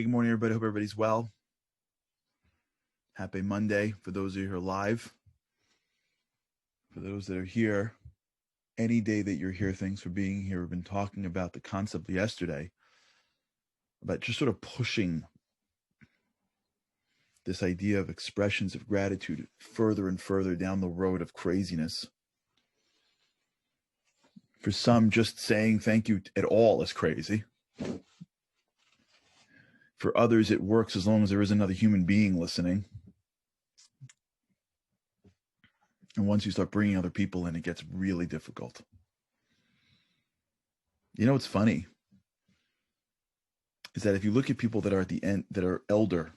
Good morning, everybody. Hope everybody's well. Happy Monday for those of you who are live. For those that are here, any day that you're here, thanks for being here. We've been talking about the concept yesterday about just sort of pushing this idea of expressions of gratitude further and further down the road of craziness. For some, just saying thank you at all is crazy. For others, it works as long as there is another human being listening. And once you start bringing other people in, it gets really difficult. You know what's funny is that if you look at people that are at the end, that are elder,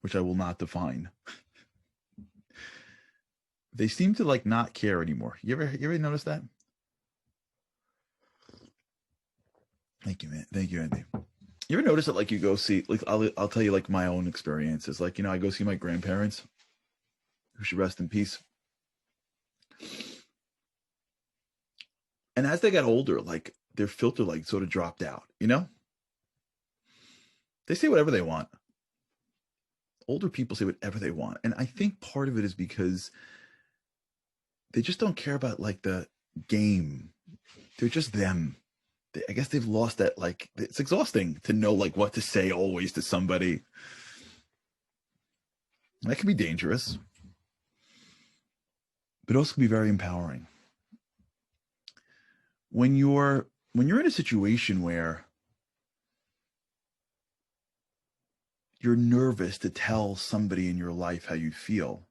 which I will not define, they seem to like not care anymore. You ever notice that? Thank you, man. Thank you, Andy. You ever notice that, like, you go see, like, I'll tell you, like, my own experiences. Like, I go see my grandparents, who should rest in peace. And as they got older, like, their filter, like, sort of dropped out, They say whatever they want. Older people say whatever they want. And I think part of it is because they just don't care about, like, the game. They're just them. I guess they've lost that, like, it's exhausting to know, like, what to say always to somebody. That can be dangerous, but also can be very empowering. When you're in a situation where you're nervous to tell somebody in your life how you feel,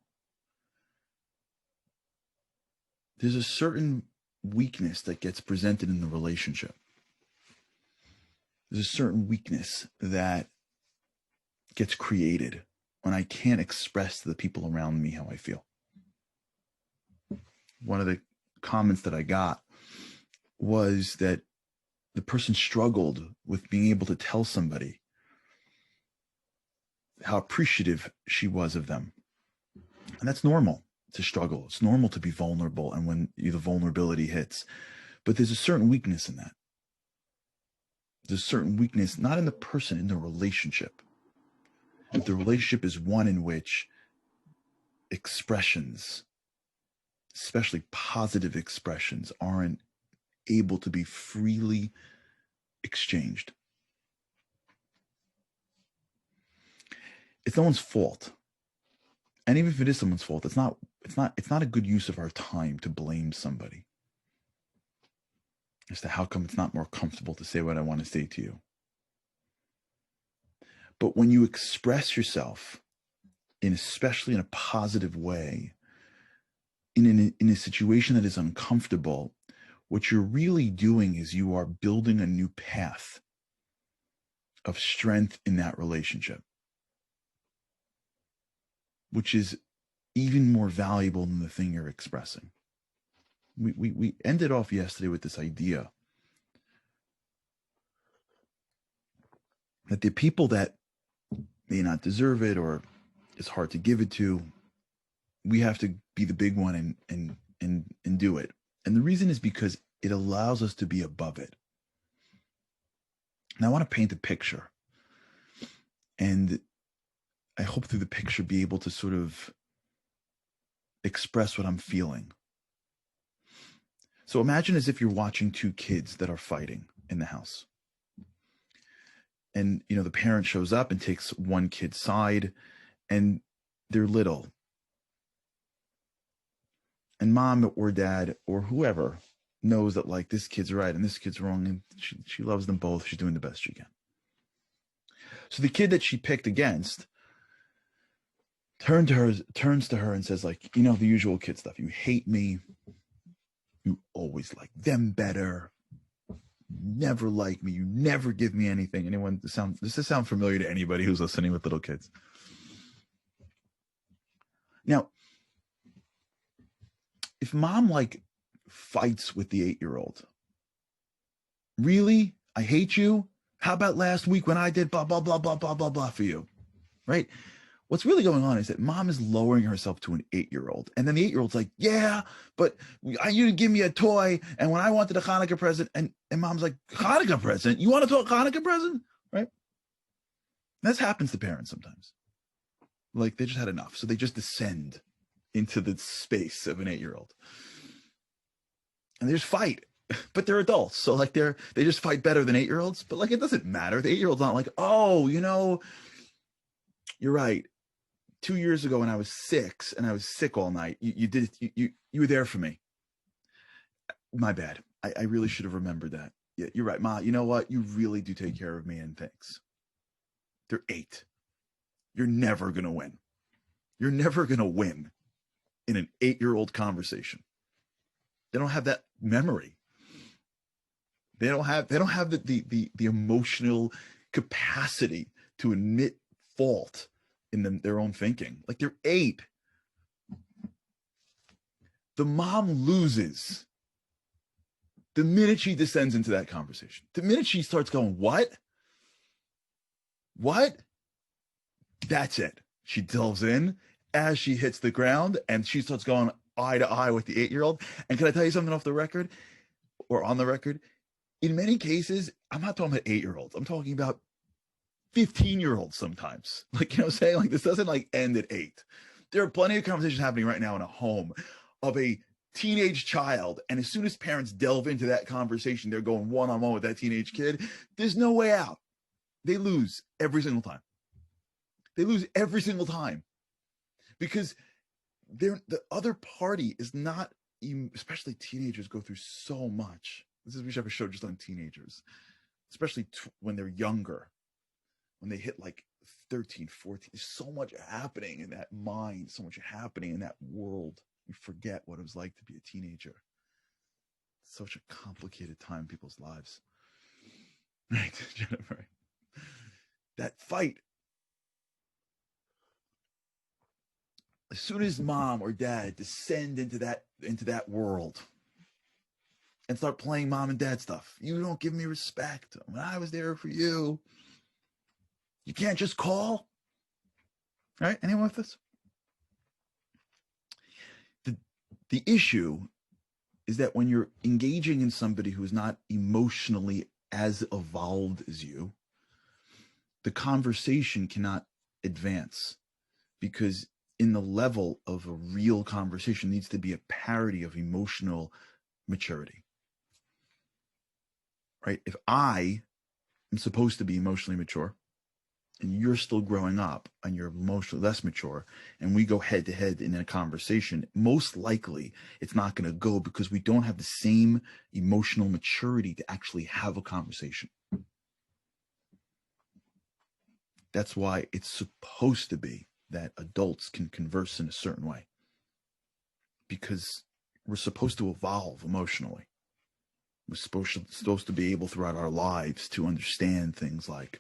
there's a certain weakness that gets presented in the relationship. There's a certain weakness that gets created when I can't express to the people around me how I feel. One of the comments that I got was that the person struggled with being able to tell somebody how appreciative she was of them. And that's normal to struggle. It's normal to be vulnerable, and when the vulnerability hits. But there's a certain weakness in that. There's a certain weakness, not in the person, in the relationship. If the relationship is one in which expressions, especially positive expressions, aren't able to be freely exchanged. It's no one's fault. And even if it is someone's fault, it's not a good use of our time to blame somebody as to how come it's not more comfortable to say what I want to say to you. But when you express yourself, especially in a positive way, in a situation that is uncomfortable, what you're really doing is you are building a new path of strength in that relationship, which is even more valuable than the thing you're expressing. We ended off yesterday with this idea that the people that may not deserve it, or it's hard to give it to, we have to be the big one and do it. And the reason is because it allows us to be above it. Now I want to paint a picture, and I hope through the picture be able to sort of express what I'm feeling. So imagine as if you're watching two kids that are fighting in the house. And, the parent shows up and takes one kid's side, and they're little. And mom or dad or whoever knows that, like, this kid's right and this kid's wrong, and she loves them both. She's doing the best she can. So the kid that she picked against turns to her and says, like, the usual kid stuff. You hate me. You always like them better. Never like me. You never give me anything. Does this sound familiar to anybody who's listening with little kids? Now, if mom, like, fights with the 8-year-old, really? I hate you? How about last week when I did blah, blah, blah, blah, blah, blah, blah for you, right? What's really going on is that mom is lowering herself to an 8-year-old. And then the 8-year-old's like, yeah, but you didn't give me a toy. And when I wanted a Hanukkah present, and mom's like, Hanukkah present? You want a Hanukkah present? Right? This happens to parents sometimes. Like they just had enough. So they just descend into the space of an 8-year-old. And they just fight. But they're adults. So like they just fight better than 8-year-olds. But like it doesn't matter. The 8-year-old's not like, oh, you're right. 2 years ago when I was 6 and I was sick all night, you were there for me. My bad. I really should have remembered that. Yeah, you're right, Ma. You know what? You really do take care of me, and thanks. They're 8. You're never gonna win. You're never gonna win in an 8-year-old conversation. They don't have that memory. They don't have the emotional capacity to admit fault in their own thinking. Like they're 8. The mom loses the minute she descends into that conversation. The minute she starts going, what? That's it. She delves in as she hits the ground and she starts going eye to eye with the 8-year-old. And can I tell you something off the record or on the record? In many cases, I'm not talking about 8-year-olds. I'm talking about 15-year-olds sometimes. Like, you know what I'm saying? Like this doesn't like end at 8. There are plenty of conversations happening right now in a home of a teenage child. And as soon as parents delve into that conversation, they're going one-on-one with that teenage kid. There's no way out. They lose every single time. They lose every single time because the other party is not, especially teenagers go through so much. We should have a show just on teenagers, especially when they're younger, when they hit like 13, 14. There's so much happening in that mind, so much happening in that world. You forget what it was like to be a teenager. It's such a complicated time in people's lives. Right, Jennifer? That fight. As soon as mom or dad descend into that world and start playing mom and dad stuff, you don't give me respect. When I was there for you, you can't just call. Right? Anyone with this? The issue is that when you're engaging in somebody who is not emotionally as evolved as you, the conversation cannot advance because in the level of a real conversation needs to be a parity of emotional maturity. Right? If I am supposed to be emotionally mature and you're still growing up and you're emotionally less mature and we go head to head in a conversation, most likely it's not going to go because we don't have the same emotional maturity to actually have a conversation. That's why it's supposed to be that adults can converse in a certain way because we're supposed to evolve emotionally. We're supposed to be able throughout our lives to understand things like,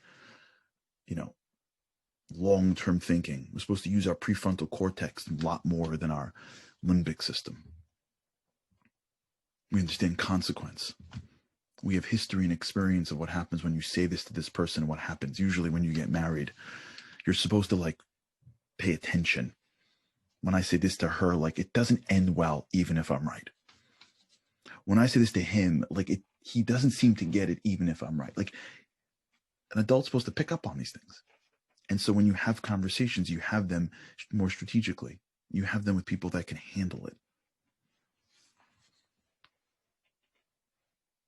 long-term thinking. We're supposed to use our prefrontal cortex a lot more than our limbic system. We understand consequence. We have history and experience of what happens when you say this to this person and what happens. Usually when you get married, you're supposed to pay attention. When I say this to her, it doesn't end well, even if I'm right. When I say this to him, he doesn't seem to get it, even if I'm right. An adult's supposed to pick up on these things. And so when you have conversations, you have them more strategically. You have them with people that can handle it.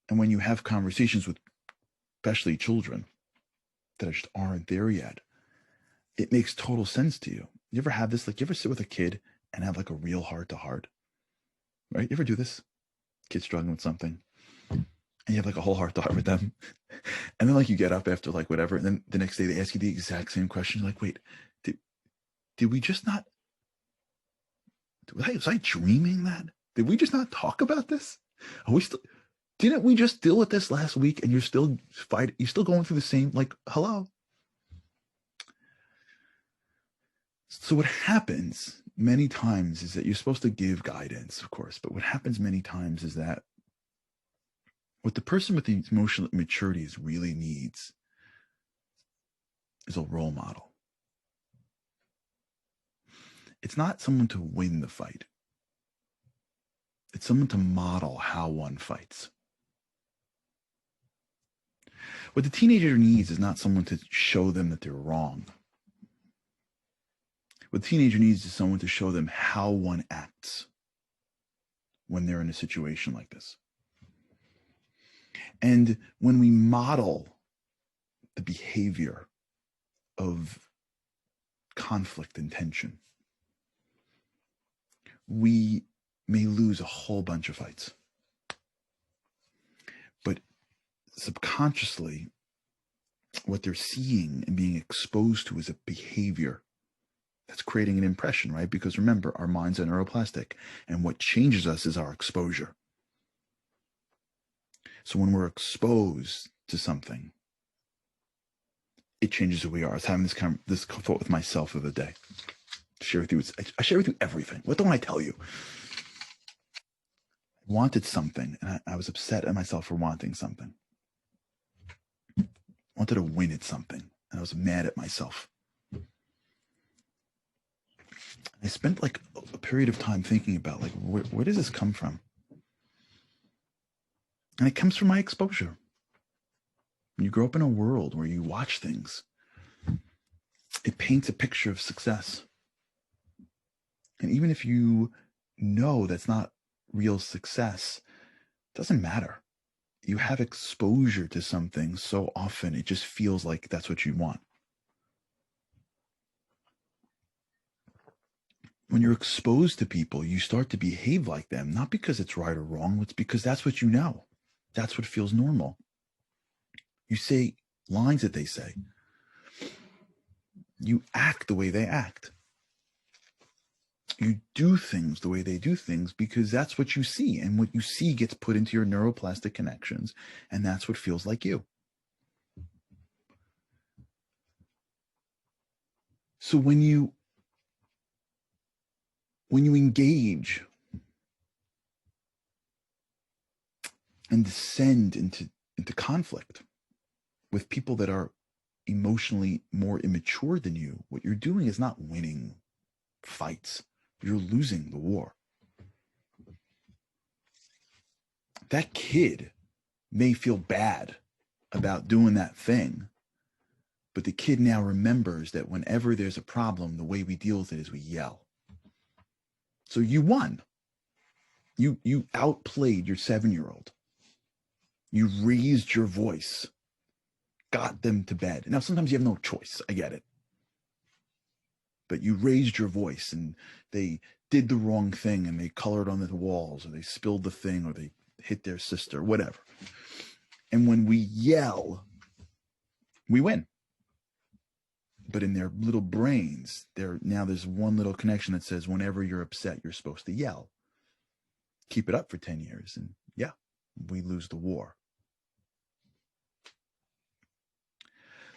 And when you have conversations with especially children that just aren't there yet, it makes total sense to you. You ever have this? You ever sit with a kid and have a real heart-to-heart? Right? You ever do this? Kid struggling with something. And you have a whole heart-to-heart with them. And then you get up after whatever. And then the next day they ask you the exact same question. You're like, wait, did we just not, was I dreaming that? Did we just not talk about this? Didn't we just deal with this last week and you're still going through the same, hello? So what happens many times is that you're supposed to give guidance, of course, but what happens many times is that what the person with the emotional maturities really needs is a role model. It's not someone to win the fight. It's someone to model how one fights. What the teenager needs is not someone to show them that they're wrong. What the teenager needs is someone to show them how one acts when they're in a situation like this. And when we model the behavior of conflict and tension, we may lose a whole bunch of fights. But subconsciously, what they're seeing and being exposed to is a behavior that's creating an impression, right? Because remember, our minds are neuroplastic, and what changes us is our exposure. So when we're exposed to something, it changes who we are. I was having this thought with myself the other day. Share with you. I share with you everything. What don't I tell you? I wanted something, and I was upset at myself for wanting something. I wanted to win at something, and I was mad at myself. I spent like a period of time thinking about like where does this come from? And it comes from my exposure. When you grow up in a world where you watch things, it paints a picture of success. And even if you know that's not real success, it doesn't matter. You have exposure to something so often, it just feels like that's what you want. When you're exposed to people, you start to behave like them, not because it's right or wrong, it's because that's what you know. That's what feels normal. You say lines that they say. You act the way they act. You do things the way they do things because that's what you see. And what you see gets put into your neuroplastic connections, and that's what feels like you. So when you engage and descend into conflict with people that are emotionally more immature than you, what you're doing is not winning fights. You're losing the war. That kid may feel bad about doing that thing, but the kid now remembers that whenever there's a problem, the way we deal with it is we yell. So you won. You outplayed your 7-year-old. You raised your voice, got them to bed. Now, sometimes you have no choice. I get it. But you raised your voice, and they did the wrong thing, and they colored on the walls, or they spilled the thing, or they hit their sister, whatever. And when we yell, we win. But in their little brains, there's one little connection that says whenever you're upset, you're supposed to yell. Keep it up for 10 years, and yeah, we lose the war.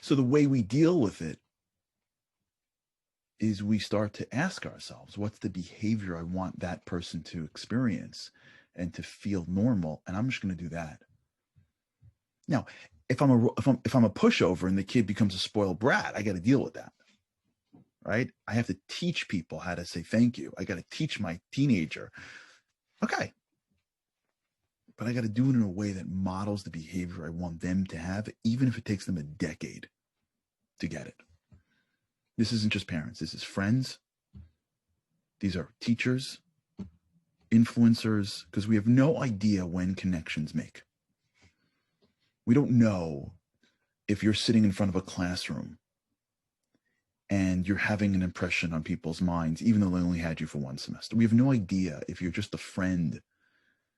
So the way we deal with it is we start to ask ourselves, what's the behavior I want that person to experience and to feel normal? And I'm just going to do that. Now, if I'm a pushover and the kid becomes a spoiled brat, I got to deal with that, right? I have to teach people how to say thank you. I got to teach my teenager. Okay. But I got to do it in a way that models the behavior I want them to have, even if it takes them a decade to get it. This isn't just parents. This is friends. These are teachers, influencers, because we have no idea when connections make. We don't know if you're sitting in front of a classroom and you're having an impression on people's minds, even though they only had you for one semester. We have no idea if you're just a friend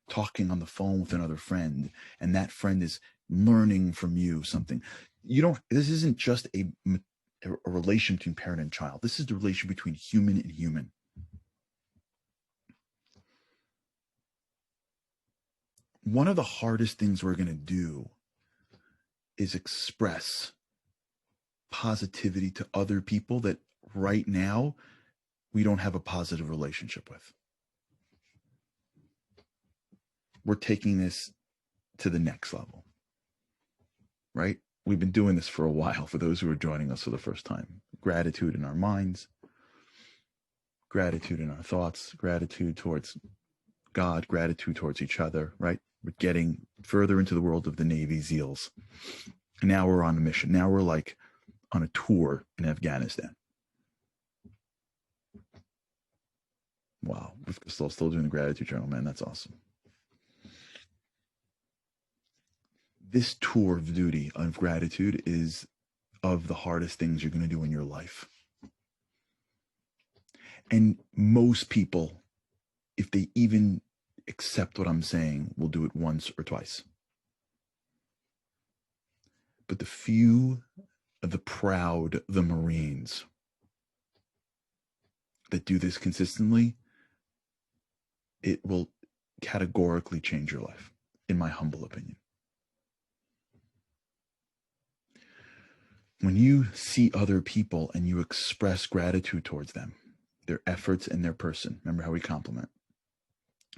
talking on the phone with another friend, and that friend is learning from you something. This isn't just a relation between parent and child. This is the relation between human and human. One of the hardest things we're going to do is express positivity to other people that right now we don't have a positive relationship with. We're taking this to the next level, right? We've been doing this for a while for those who are joining us for the first time. Gratitude in our minds, gratitude in our thoughts, gratitude towards God, gratitude towards each other, right? We're getting further into the world of the Navy SEALs. And now we're on a mission. Now we're like on a tour in Afghanistan. Wow. We're still doing the gratitude journal, man. That's awesome. This tour of duty of gratitude is of the hardest things you're going to do in your life. And most people, if they even accept what I'm saying, will do it once or twice. But the few, the proud, the Marines that do this consistently, it will categorically change your life, in my humble opinion. When you see other people and you express gratitude towards them, their efforts and their person, remember how we compliment,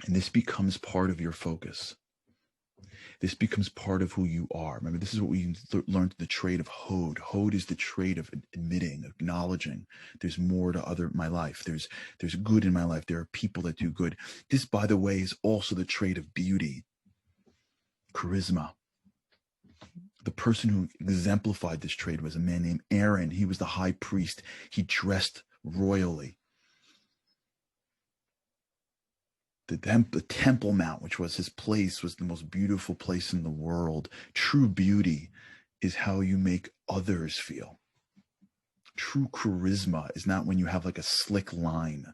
and this becomes part of your focus. This becomes part of who you are. Remember, this is what we learned, the trait of Hod. Hod is the trait of admitting, acknowledging there's more to my life. There's good in my life. There are people that do good. This, by the way, is also the trait of beauty, charisma. The person who exemplified this trait was a man named Aaron. He was the high priest. He dressed royally. The Temple Mount, which was his place, was the most beautiful place in the world. True beauty is how you make others feel. True charisma is not when you have like a slick line.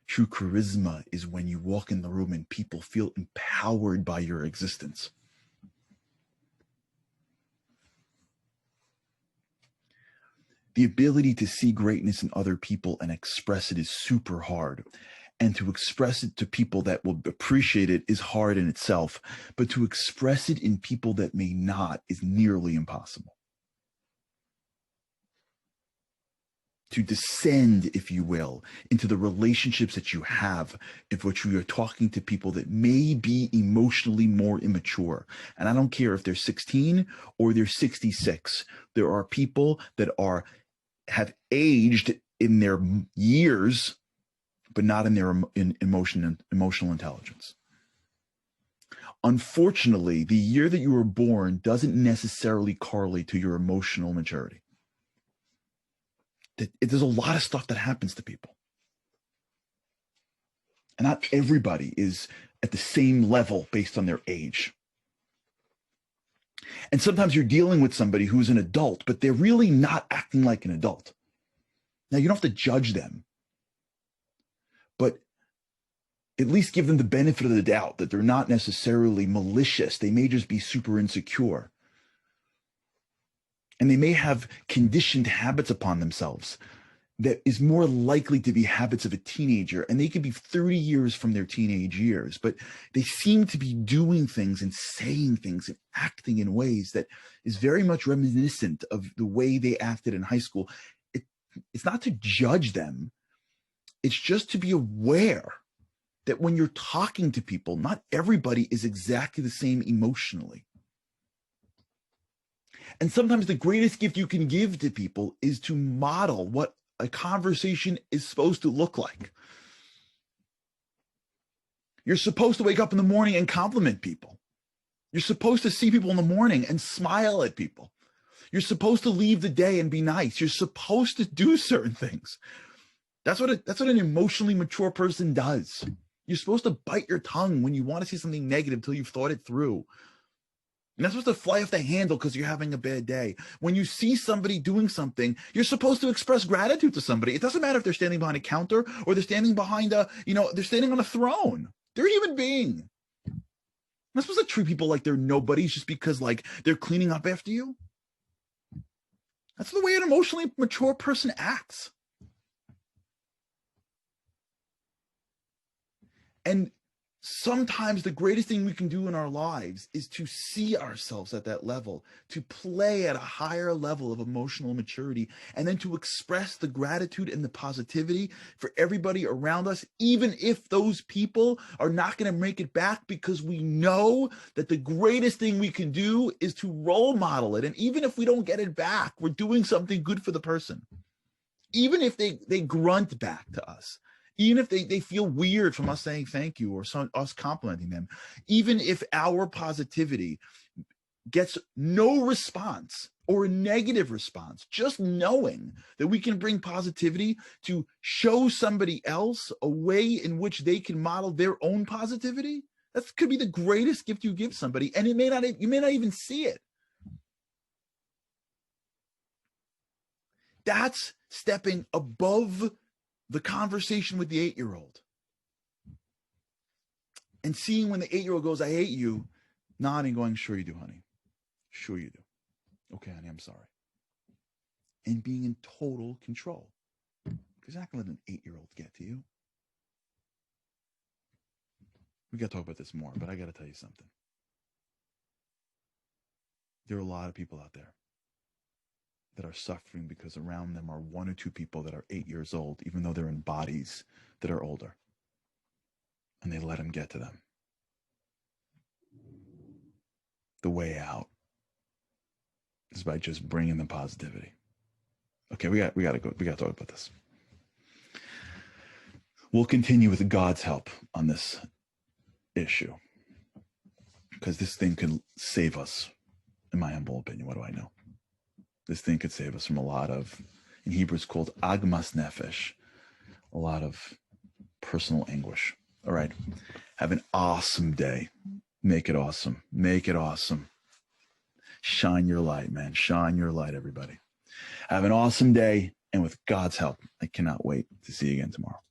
True charisma is when you walk in the room and people feel empowered by your existence. The ability to see greatness in other people and express it is super hard. And to express it to people that will appreciate it is hard in itself. But to express it in people that may not is nearly impossible. To descend, if you will, into the relationships that you have, in which you are talking to people that may be emotionally more immature. And I don't care if they're 16 or they're 66. There are people that have aged in their years, but not in their emotional intelligence. Unfortunately, the year that you were born doesn't necessarily correlate to your emotional maturity. There's a lot of stuff that happens to people. And not everybody is at the same level based on their age. And sometimes you're dealing with somebody who's an adult, but they're really not acting like an adult. Now, you don't have to judge them, but at least give them the benefit of the doubt that they're not necessarily malicious. They may just be super insecure. And they may have conditioned habits upon themselves that is more likely to be habits of a teenager. And they could be 30 years from their teenage years, but they seem to be doing things and saying things and acting in ways that is very much reminiscent of the way they acted in high school. It's not to judge them. It's just to be aware that when you're talking to people, not everybody is exactly the same emotionally. And sometimes the greatest gift you can give to people is to model what a conversation is supposed to look like. You're supposed to wake up in the morning and compliment people. You're supposed to see people in the morning and smile at people. You're supposed to leave the day and be nice. You're supposed to do certain things. That's what an emotionally mature person does. You're supposed to bite your tongue when you want to say something negative until you've thought it through. You're not supposed to fly off the handle because you're having a bad day. When you see somebody doing something, you're supposed to express gratitude to somebody. It doesn't matter if they're standing behind a counter or they're standing behind they're standing on a throne. They're a human being. You're not supposed to treat people like they're nobodies just because like they're cleaning up after you. That's the way an emotionally mature person acts. And sometimes the greatest thing we can do in our lives is to see ourselves at that level, to play at a higher level of emotional maturity, and then to express the gratitude and the positivity for everybody around us, even if those people are not going to make it back, because we know that the greatest thing we can do is to role model it. And even if we don't get it back, we're doing something good for the person. Even if they grunt back to us. Even if they feel weird from us saying thank you or us complimenting them, even if our positivity gets no response or a negative response, just knowing that we can bring positivity to show somebody else a way in which they can model their own positivity, that could be the greatest gift you give somebody, and you may not even see it. That's stepping above the conversation with the 8-year-old and seeing when the 8-year-old goes, I hate you, nodding, going, sure you do, honey. Sure you do. Okay, honey, I'm sorry. And being in total control. Because you're not going to let an 8-year-old get to you. We got to talk about this more, but I got to tell you something. There are a lot of people out there that are suffering because around them are 1 or 2 people that are 8 years old, even though they're in bodies that are older. And they let them get to them. The way out is by just bringing them positivity. Okay, we got to go. We got to talk about this. We'll continue with God's help on this issue because this thing could save us, in my humble opinion. What do I know? This thing could save us from a lot of, in Hebrew it's called agmas nefesh, a lot of personal anguish. All right. Have an awesome day. Make it awesome. Make it awesome. Shine your light, man. Shine your light, everybody. Have an awesome day. And with God's help, I cannot wait to see you again tomorrow.